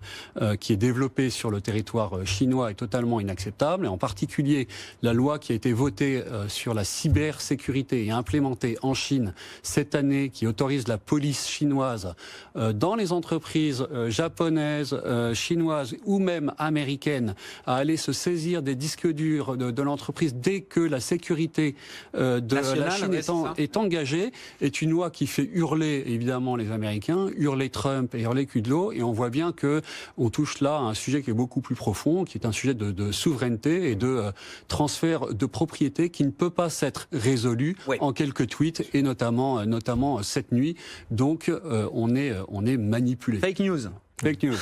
qui est développée sur le territoire chinois est totalement inacceptable, et en particulier la loi qui a été votée sur la cybersécurité et implémentée en Chine cette année, qui autorise la police chinoise dans les entreprises japonaises, chinoises ou même américaines à aller se saisir des disques durs de l'entreprise dès que la sécurité de la Chine est engagée, est une loi qui fait hurler évidemment les Américains, hurler Trump et hurler Kudlow, et on voit bien que on touche là à un sujet qui est beaucoup plus profond, qui est un sujet de souveraineté et de transfert de propriété qui ne peut pas s'être résolu en quelques tweets, et notamment cette nuit. Donc on est manipulé. Fake news. Fake news.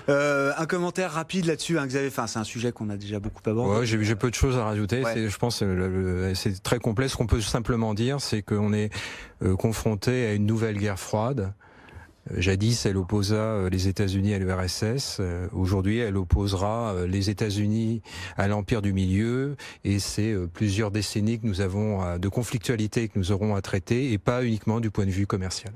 Un commentaire rapide là-dessus, hein, Xavier. Enfin, c'est un sujet qu'on a déjà beaucoup abordé. Ouais, j'ai peu de choses à rajouter. Je pense que c'est très complet. Ce qu'on peut simplement dire, c'est qu'on est confronté à une nouvelle guerre froide. Jadis, elle opposa les États-Unis à l'URSS. Aujourd'hui, elle opposera les États-Unis à l'Empire du Milieu. Et c'est plusieurs décennies que nous avons de conflictualité que nous aurons à traiter, et pas uniquement du point de vue commercial.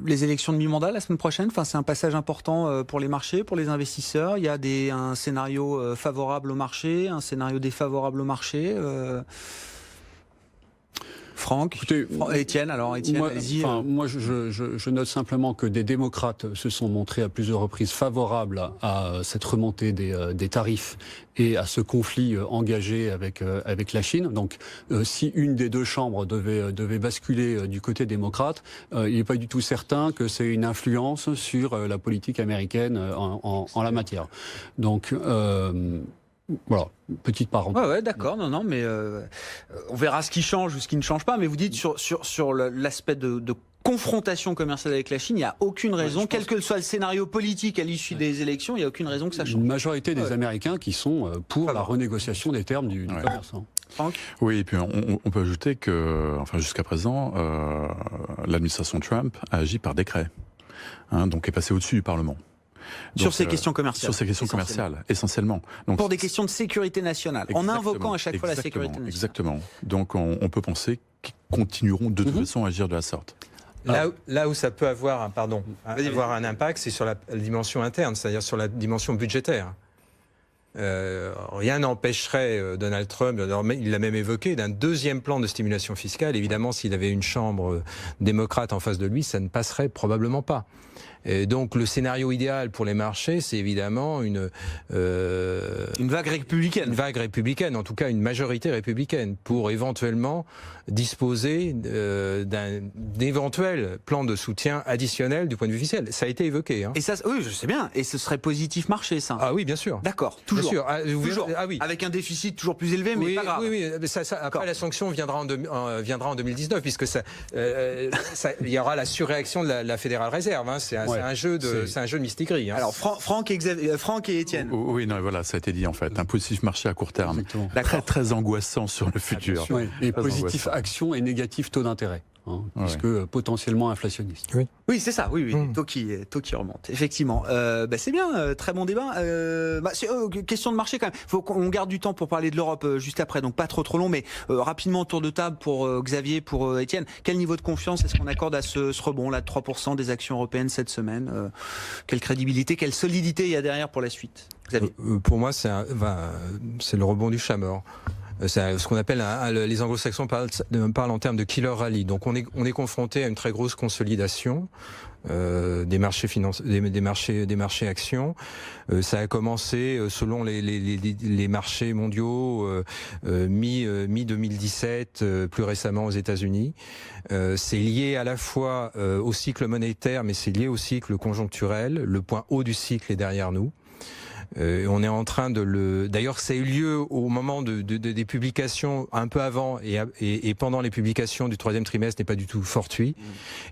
Les élections de mi-mandat la semaine prochaine, c'est un passage important pour les marchés, pour les investisseurs. Il y a un scénario favorable au marché, un scénario défavorable au marché. Franck, Étienne, allez-y. Moi, je note simplement que des démocrates se sont montrés à plusieurs reprises favorables à cette remontée des tarifs et à ce conflit engagé avec la Chine. Donc, si une des deux chambres devait basculer du côté démocrate, il n'est pas du tout certain que c'est une influence sur la politique américaine en la matière. Donc, voilà, petite parenthèse. Ouais, d'accord, non, mais on verra ce qui change ou ce qui ne change pas. Mais vous dites sur l'aspect de confrontation commerciale avec la Chine, il n'y a aucune raison, quel que soit le scénario politique à l'issue des élections, il n'y a aucune raison que ça change. Une majorité des Américains qui sont pour la renégociation des termes du commerce. Franck ? Oui, et puis on peut ajouter que, jusqu'à présent, l'administration Trump a agi par décret, donc est passé au-dessus du Parlement. Sur ces questions commerciales. Sur ces questions commerciales, essentiellement. Donc, pour des questions de sécurité nationale, en invoquant à chaque fois la sécurité nationale. Exactement. Donc on peut penser qu'ils continueront de toute façon à agir de la sorte. Là où ça peut avoir un impact, c'est sur la dimension interne, c'est-à-dire sur la dimension budgétaire. Rien n'empêcherait Donald Trump, il l'a même évoqué, d'un deuxième plan de stimulation fiscale. Évidemment, s'il avait une chambre démocrate en face de lui, ça ne passerait probablement pas. Et donc le scénario idéal pour les marchés, c'est évidemment une vague républicaine. Une vague républicaine, en tout cas une majorité républicaine, pour éventuellement disposer d'un éventuel plan de soutien additionnel du point de vue fiscal. Ça a été évoqué. Et ça, oui, je sais bien. Et ce serait positif marché, ça. Ah oui, bien sûr. D'accord, toujours. Bien sûr. Toujours. Ah oui. Avec un déficit toujours plus élevé, mais pas grave. Oui. Après, la sanction viendra en 2019, puisque il y aura la surréaction de la Fédérale Réserve. C'est un jeu de mystigris. Alors, Franck et Étienne. Oui, non, voilà, ça a été dit en fait. Un positif marché à court terme. Très, très angoissant sur le futur. Et positif action et négatif taux d'intérêt. Puisque potentiellement inflationniste. Oui, c'est ça. Oui. Taux qui remonte. Effectivement. C'est bien. Très bon débat. Question de marché quand même. Faut qu'on garde du temps pour parler de l'Europe juste après. Donc pas trop long, mais rapidement tour de table pour Xavier, pour Étienne. Quel niveau de confiance est-ce qu'on accorde à ce rebond là de 3% des actions européennes cette semaine? Quelle crédibilité, quelle solidité il y a derrière pour la suite, Xavier? Pour moi, c'est le rebond du chat mort. C'est ce qu'on appelle, les anglo-saxons parlent en termes de killer rally. Donc on est confronté à une très grosse consolidation des marchés des marchés actions. Ça a commencé selon les marchés mondiaux mi 2017, plus récemment aux États-Unis. C'est lié à la fois au cycle monétaire, mais c'est lié au cycle conjoncturel. Le point haut du cycle est derrière nous. On est en train d'ailleurs, ça a eu lieu au moment des publications, un peu avant et pendant les publications du troisième trimestre n'est pas du tout fortuit.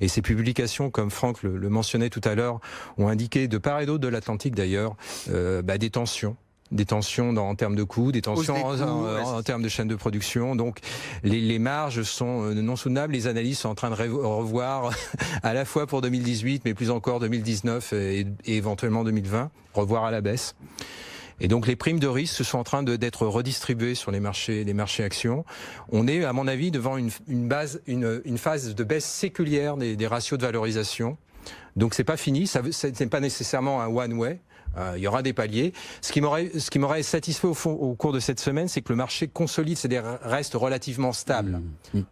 Et ces publications, comme Franck le mentionnait tout à l'heure, ont indiqué de part et d'autre de l'Atlantique d'ailleurs, des tensions. Des tensions en termes de coûts, des tensions en termes de chaîne de production. Donc les marges sont non soutenables. Les analystes sont en train de revoir à la fois pour 2018, mais plus encore 2019 et éventuellement 2020, revoir à la baisse. Et donc les primes de risque sont en train d'être redistribuées sur les marchés actions. On est, à mon avis, devant une phase de baisse séculière des ratios de valorisation. Donc c'est pas fini, c'est pas nécessairement un one way. Il y aura des paliers. Ce qui m'aurait satisfait au cours de cette semaine, c'est que le marché consolide, c'est-à-dire reste relativement stable.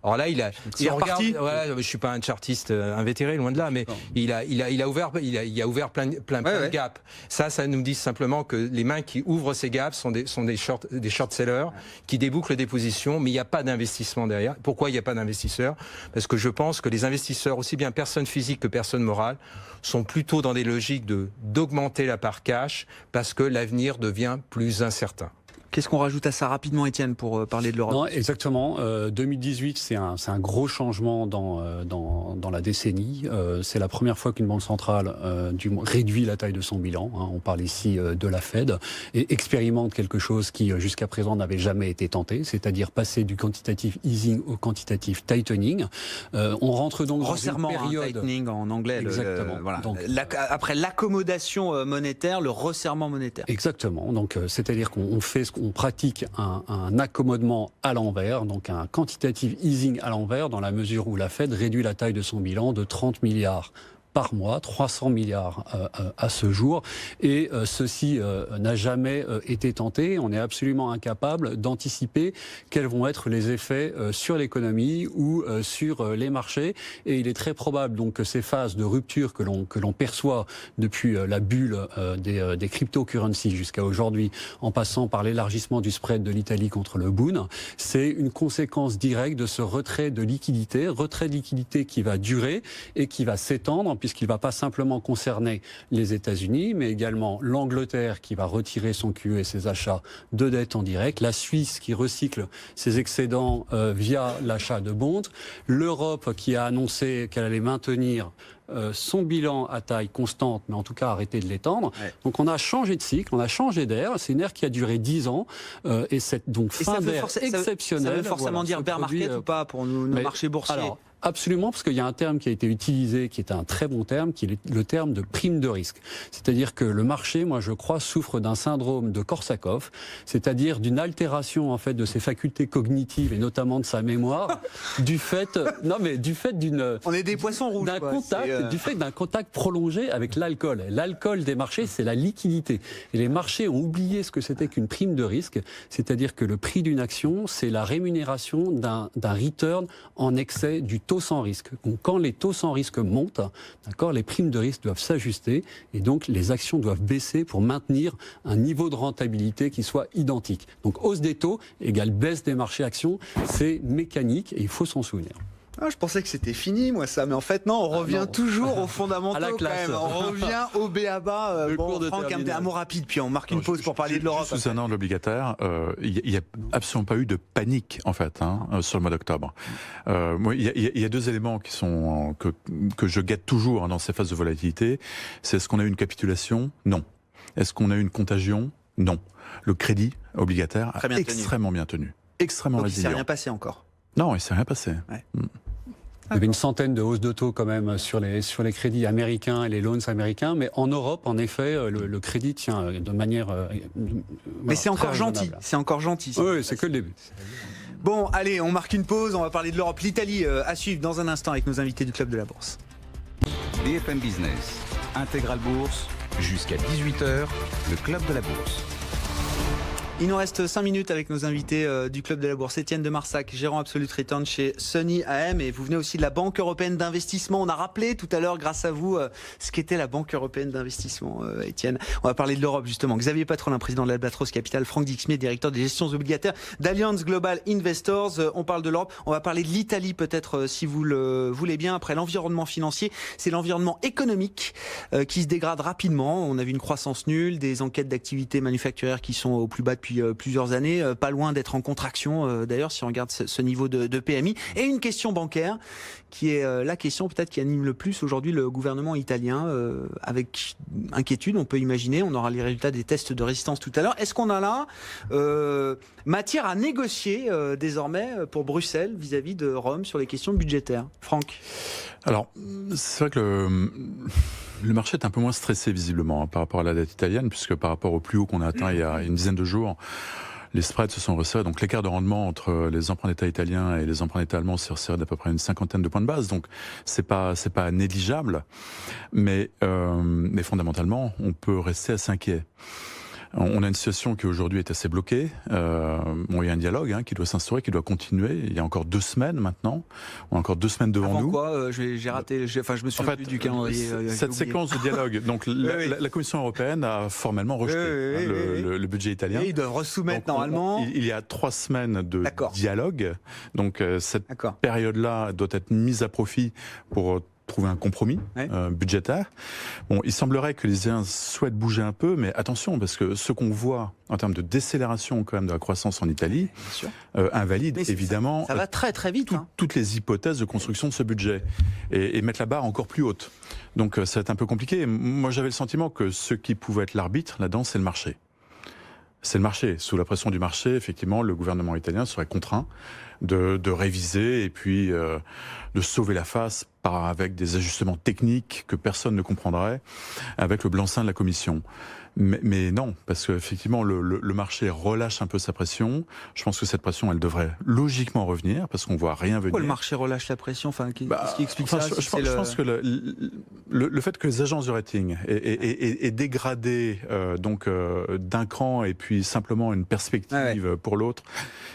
Alors là, il est reparti. Voilà, je suis pas un chartiste invétéré, loin de là, mais il a ouvert plein de gaps. Ça nous dit simplement que les mains qui ouvrent ces gaps sont des short sellers qui débouclent des positions, mais il n'y a pas d'investissement derrière. Pourquoi il n'y a pas d'investisseurs? Parce que je pense que les investisseurs, aussi bien personnes physiques que personnes morales, sont plutôt dans des logiques d'augmenter la part cash parce que l'avenir devient plus incertain. Qu'est-ce qu'on rajoute à ça rapidement, Étienne, pour parler de l'Europe? Non, exactement. 2018, c'est un gros changement dans la décennie. C'est la première fois qu'une banque centrale réduit la taille de son bilan. On parle ici de la Fed et expérimente quelque chose qui jusqu'à présent n'avait jamais été tenté, c'est-à-dire passer du quantitative easing au quantitative tightening. On rentre donc dans une période tightening en anglais. Exactement. Voilà. Donc, après l'accommodation monétaire, le resserrement monétaire. Exactement. Donc c'est-à-dire qu'on pratique un accommodement à l'envers, donc un quantitative easing à l'envers, dans la mesure où la Fed réduit la taille de son bilan de 30 milliards par mois, 300 milliards à ce jour, et ceci n'a jamais été tenté. On est absolument incapable d'anticiper quels vont être les effets sur l'économie ou sur les marchés, et il est très probable donc que ces phases de rupture que l'on perçoit depuis la bulle des cryptocurrencies jusqu'à aujourd'hui, en passant par l'élargissement du spread de l'Italie contre le Bund, c'est une conséquence directe de ce retrait de liquidité qui va durer et qui va s'étendre, puisqu'il ne va pas simplement concerner les États-Unis, mais également l'Angleterre qui va retirer son QE et ses achats de dette en direct, la Suisse qui recycle ses excédents via l'achat de bonds, l'Europe qui a annoncé qu'elle allait maintenir son bilan à taille constante, mais en tout cas arrêter de l'étendre. Ouais. Donc on a changé de cycle, on a changé d'air. C'est une ère qui a duré 10 ans et cette donc fin d'ère exceptionnelle. Ça veut forcément dire bear market ou pas pour nos marchés boursiers? Alors, absolument, parce qu'il y a un terme qui a été utilisé, qui est un très bon terme, qui est le terme de prime de risque. C'est-à-dire que le marché, moi je crois, souffre d'un syndrome de Korsakoff, c'est-à-dire d'une altération en fait de ses facultés cognitives et notamment de sa mémoire, du fait d'une. On est des poissons rouges. Du fait d'un contact prolongé avec l'alcool. L'alcool des marchés, c'est la liquidité. Et les marchés ont oublié ce que c'était qu'une prime de risque, c'est-à-dire que le prix d'une action, c'est la rémunération d'un return en excès du taux sans risque. Donc, quand les taux sans risque montent, d'accord, les primes de risque doivent s'ajuster et donc les actions doivent baisser pour maintenir un niveau de rentabilité qui soit identique. Donc hausse des taux égale baisse des marchés actions, c'est mécanique et il faut s'en souvenir. Ah, je pensais que c'était fini, moi, ça. Mais en fait, non, on revient toujours aux fondamentaux, quand même. On revient au B.A.B.A. Franck, un mot rapide, puis on marque une pause pour parler de l'Europe. Sous un ordre obligataire, il n'y a absolument pas eu de panique, en fait, sur le mois d'octobre. Il y a deux éléments qui sont que je guette toujours dans ces phases de volatilité. C'est est-ce qu'on a eu une capitulation? Non. Est-ce qu'on a eu une contagion? Non. Le crédit obligataire a extrêmement bien tenu. Extrêmement résilient. Il ne s'est rien passé encore? Non, il ne s'est rien passé. Ouais. Il y avait une centaine de hausses de taux quand même sur les crédits américains et les loans américains, mais en Europe, en effet, le crédit tient de manière. Mais c'est encore gentil. C'est encore gentil. Oui, c'est que le début. Bon, allez, on marque une pause. On va parler de l'Europe, l'Italie à suivre dans un instant avec nos invités du Club de la Bourse. BFM Business, Intégral Bourse, jusqu'à 18h, le Club de la Bourse. Il nous reste 5 minutes avec nos invités du Club de la Bourse. Étienne de Marsac, gérant Absolute Return chez Sunny AM, et vous venez aussi de la Banque Européenne d'Investissement. On a rappelé tout à l'heure, grâce à vous, ce qu'était la Banque Européenne d'Investissement, Étienne. On va parler de l'Europe, justement. Xavier Patrolin, président de l'Albatros Capital, Franck Dixmier, directeur des gestions obligataires d'Allianz Global Investors. On parle de l'Europe. On va parler de l'Italie, peut-être, si vous le voulez bien. Après l'environnement financier, c'est l'environnement économique qui se dégrade rapidement. On a vu une croissance nulle, des enquêtes d'activité manufacturière qui sont au plus bas depuis plusieurs années, pas loin d'être en contraction d'ailleurs si on regarde ce niveau de PMI. Et une question bancaire qui est la question peut-être qui anime le plus aujourd'hui le gouvernement italien, avec inquiétude, on peut imaginer. On aura les résultats des tests de résistance tout à l'heure. Est-ce qu'on a là matière à négocier désormais pour Bruxelles vis-à-vis de Rome sur les questions budgétaires? Franck? Alors, c'est vrai que le marché est un peu moins stressé visiblement par rapport à la dette italienne, puisque par rapport au plus haut qu'on a atteint il y a une dizaine de jours, les spreads se sont resserrés. Donc l'écart de rendement entre les emprunts d'État italiens et les emprunts d'État allemands s'est resserré d'à peu près une cinquantaine de points de base. Donc c'est pas négligeable, mais fondamentalement on peut rester assez inquiet. On a une situation qui aujourd'hui est assez bloquée. Il y a un dialogue qui doit s'instaurer, qui doit continuer. Il y a encore 2 semaines maintenant. On a encore 2 semaines devant nous. Quoi j'ai raté. Je me souviens plus du calendrier. Cette séquence de dialogue. Donc la Commission européenne a formellement rejeté le budget italien. Et ils doivent resoumettre normalement. Il y a 3 semaines de dialogue. Donc cette période-là doit être mise à profit pour trouver un compromis budgétaire. Bon, il semblerait que les Italiens souhaitent bouger un peu, mais attention, parce que ce qu'on voit en termes de décélération quand même de la croissance en Italie invalide évidemment ça va très très vite. Toutes les hypothèses de construction de ce budget et mettre la barre encore plus haute. Donc ça va être un peu compliqué. Moi j'avais le sentiment que ce qui pouvait être l'arbitre là-dedans, c'est le marché. C'est le marché. Sous la pression du marché, effectivement, le gouvernement italien serait contraint de réviser et puis de sauver la face avec des ajustements techniques que personne ne comprendrait, avec le blanc-seing de la Commission. Mais non, parce qu'effectivement, le marché relâche un peu sa pression. Je pense que cette pression, elle devrait logiquement revenir, parce qu'on ne voit rien venir. Pourquoi le marché relâche la pression? Qu'est-ce qui explique ça? Je pense que le fait que les agences de rating aient dégradé d'un cran et puis simplement une perspective pour l'autre,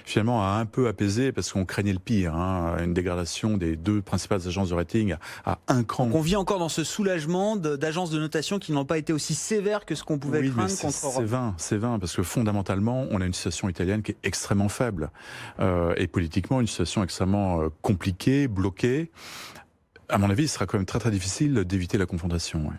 finalement a un peu apaisé, parce qu'on craignait le pire, une dégradation des deux principales agences de rating à un cran. Donc on vit encore dans ce soulagement d'agences de notation qui n'ont pas été aussi sévères que ce qu'on pouvait craindre contre Europe. C'est vain, parce que fondamentalement, on a une situation italienne qui est extrêmement faible, et politiquement une situation extrêmement compliquée, bloquée. À mon avis, il sera quand même très très difficile d'éviter la confrontation. Ouais.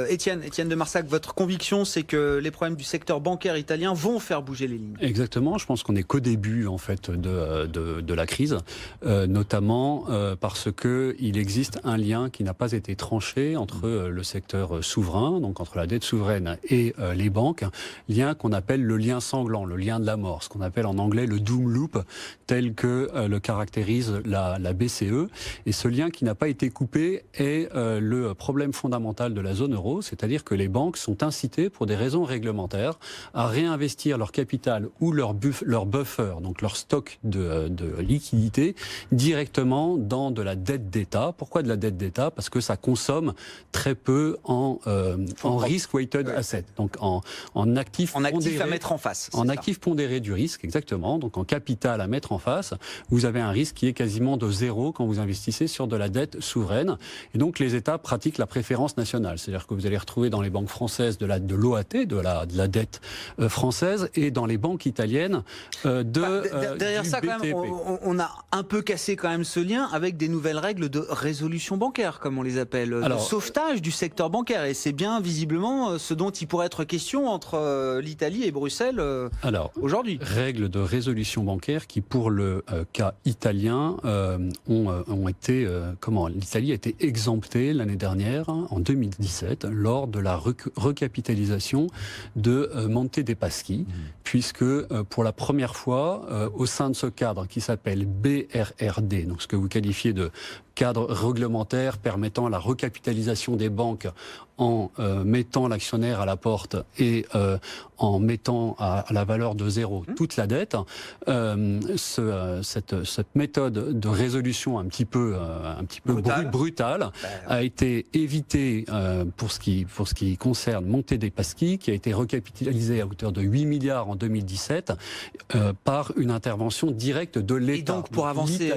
Étienne de Marsac, votre conviction, c'est que les problèmes du secteur bancaire italien vont faire bouger les lignes? Exactement, je pense qu'on n'est qu'au début en fait de la crise, notamment parce que il existe un lien qui n'a pas été tranché entre le secteur souverain, donc entre la dette souveraine et les banques, lien qu'on appelle le lien sanglant, le lien de la mort, ce qu'on appelle en anglais le doom loop, tel que le caractérise la BCE. Et ce lien qui n'a pas été coupé est le problème fondamental de la zone euro, c'est-à-dire que les banques sont incitées pour des raisons réglementaires à réinvestir leur capital ou leur buffer, donc leur stock de liquidité, directement dans de la dette d'État. Pourquoi de la dette d'État? Parce que ça consomme très peu en risk-weighted asset, donc en actifs à mettre en face. En actifs pondérés du risque, exactement, donc en capital à mettre en face. Vous avez un risque qui est quasiment de zéro quand vous investissez sur de la dette souveraine. Et donc les États pratiquent la préférence nationale. C'est-à-dire que vous allez retrouver dans les banques françaises de l'OAT, de la dette française, et dans les banques italiennes derrière du ça, BTP. quand même, on a un peu cassé quand même ce lien avec des nouvelles règles de résolution bancaire, comme on les appelle, de sauvetage du secteur bancaire. Et c'est bien visiblement ce dont il pourrait être question entre l'Italie et Bruxelles aujourd'hui. Règles de résolution bancaire qui, pour le cas italien, ont été... l'Italie a été exemptée l'année dernière, en 2017, lors de la recapitalisation de Monte dei Paschi, puisque pour la première fois, au sein de ce cadre qui s'appelle BRRD, donc ce que vous qualifiez de cadre réglementaire permettant la recapitalisation des banques en mettant l'actionnaire à la porte et en mettant à la valeur de zéro toute la dette, cette méthode de résolution un petit peu brutale a été évitée pour ce qui concerne Monte dei Paschi, qui a été recapitalisé à hauteur de 8 milliards en 2017 par une intervention directe de l'État. Et donc pour avancer,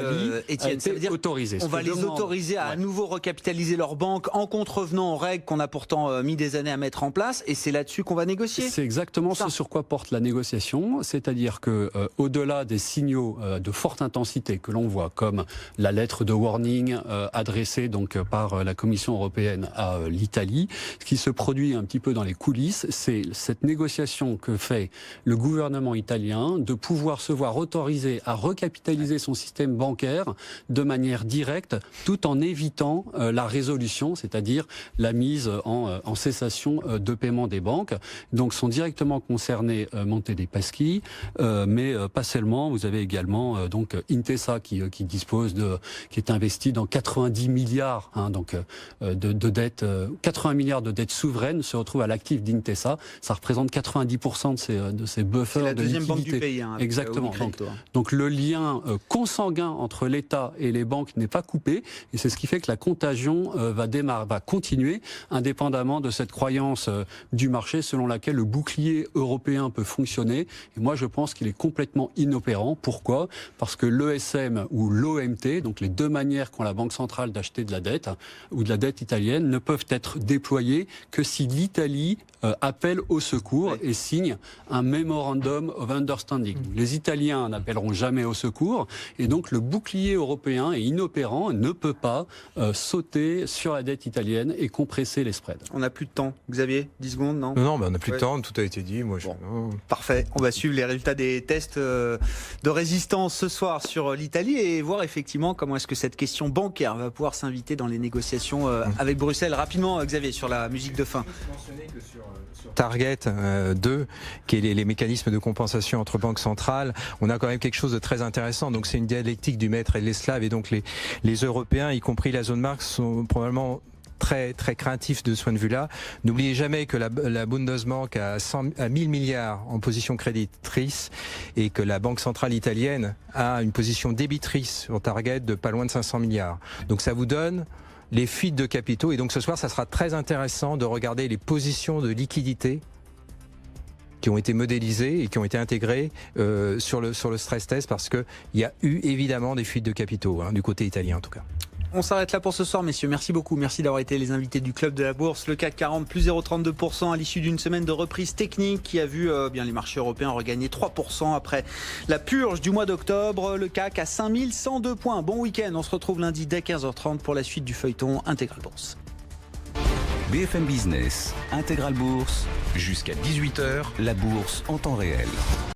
Étienne, ça veut dire autorisé. On va les autoriser à nouveau recapitaliser leurs banques en contrevenant aux règles qu'on a pourtant mis des années à mettre en place, et c'est là-dessus qu'on va négocier. C'est exactement ce sur quoi porte la négociation, c'est-à-dire que au-delà des signaux de forte intensité que l'on voit, comme la lettre de warning adressée donc par la Commission européenne à l'Italie, ce qui se produit un petit peu dans les coulisses, c'est cette négociation que fait le gouvernement italien de pouvoir se voir autorisé à recapitaliser son système bancaire de manière directe, tout en évitant la résolution, c'est-à-dire la mise en cessation de paiement des banques. Donc sont directement concernés Monte dei Paschi, mais pas seulement. Vous avez également donc Intesa qui est investi dans 90 milliards de dettes, 80 milliards de dettes souveraines se retrouvent à l'actif d'Intesa. Ça représente 90% de ces buffers de liquidité. C'est la deuxième banque du pays. Exactement. Donc le lien consanguin entre l'État et les banques n'est pas coupé, et c'est ce qui fait que la contagion va continuer, indépendamment de cette croyance du marché selon laquelle le bouclier européen peut fonctionner. Et moi, je pense qu'il est complètement inopérant. Pourquoi? Parce que l'ESM ou l'OMT, donc les deux manières qu'ont la Banque centrale d'acheter de la dette ou de la dette italienne, ne peuvent être déployées que si l'Italie appelle au secours et signe un Memorandum of Understanding. Les Italiens n'appelleront jamais au secours, et donc le bouclier européen est inopérant, ne peut pas sauter sur la dette italienne et compresser les spreads. On n'a plus de temps. Xavier, 10 secondes, non? Non, on n'a plus de temps, tout a été dit. Parfait. On va suivre les résultats des tests de résistance ce soir sur l'Italie et voir effectivement comment est-ce que cette question bancaire va pouvoir s'inviter dans les négociations avec Bruxelles. Rapidement, Xavier, sur la musique de fin. Target 2, qui est les mécanismes mécanismes de compensation entre banques centrales, on a quand même quelque chose de très intéressant. Donc c'est une dialectique du maître et de l'esclave, et donc les Européens, y compris la zone marque, sont probablement très craintifs de ce point de vue-là. N'oubliez jamais que la Bundesbank a 1000 milliards en position créditrice et que la Banque centrale italienne a une position débitrice sur target de pas loin de 500 milliards. Donc ça vous donne les fuites de capitaux, et donc ce soir ça sera très intéressant de regarder les positions de liquidité qui ont été modélisées et qui ont été intégrées sur le stress test, parce qu'il y a eu évidemment des fuites de capitaux, du côté italien en tout cas. On s'arrête là pour ce soir, messieurs. Merci beaucoup. Merci d'avoir été les invités du Club de la Bourse. Le CAC 40 plus 0,32% à l'issue d'une semaine de reprise technique qui a vu bien les marchés européens regagner 3% après la purge du mois d'octobre. Le CAC à 5102 points. Bon week-end. On se retrouve lundi dès 15h30 pour la suite du feuilleton Intégral Bourse. BFM Business, Intégral Bourse, jusqu'à 18h, la bourse en temps réel.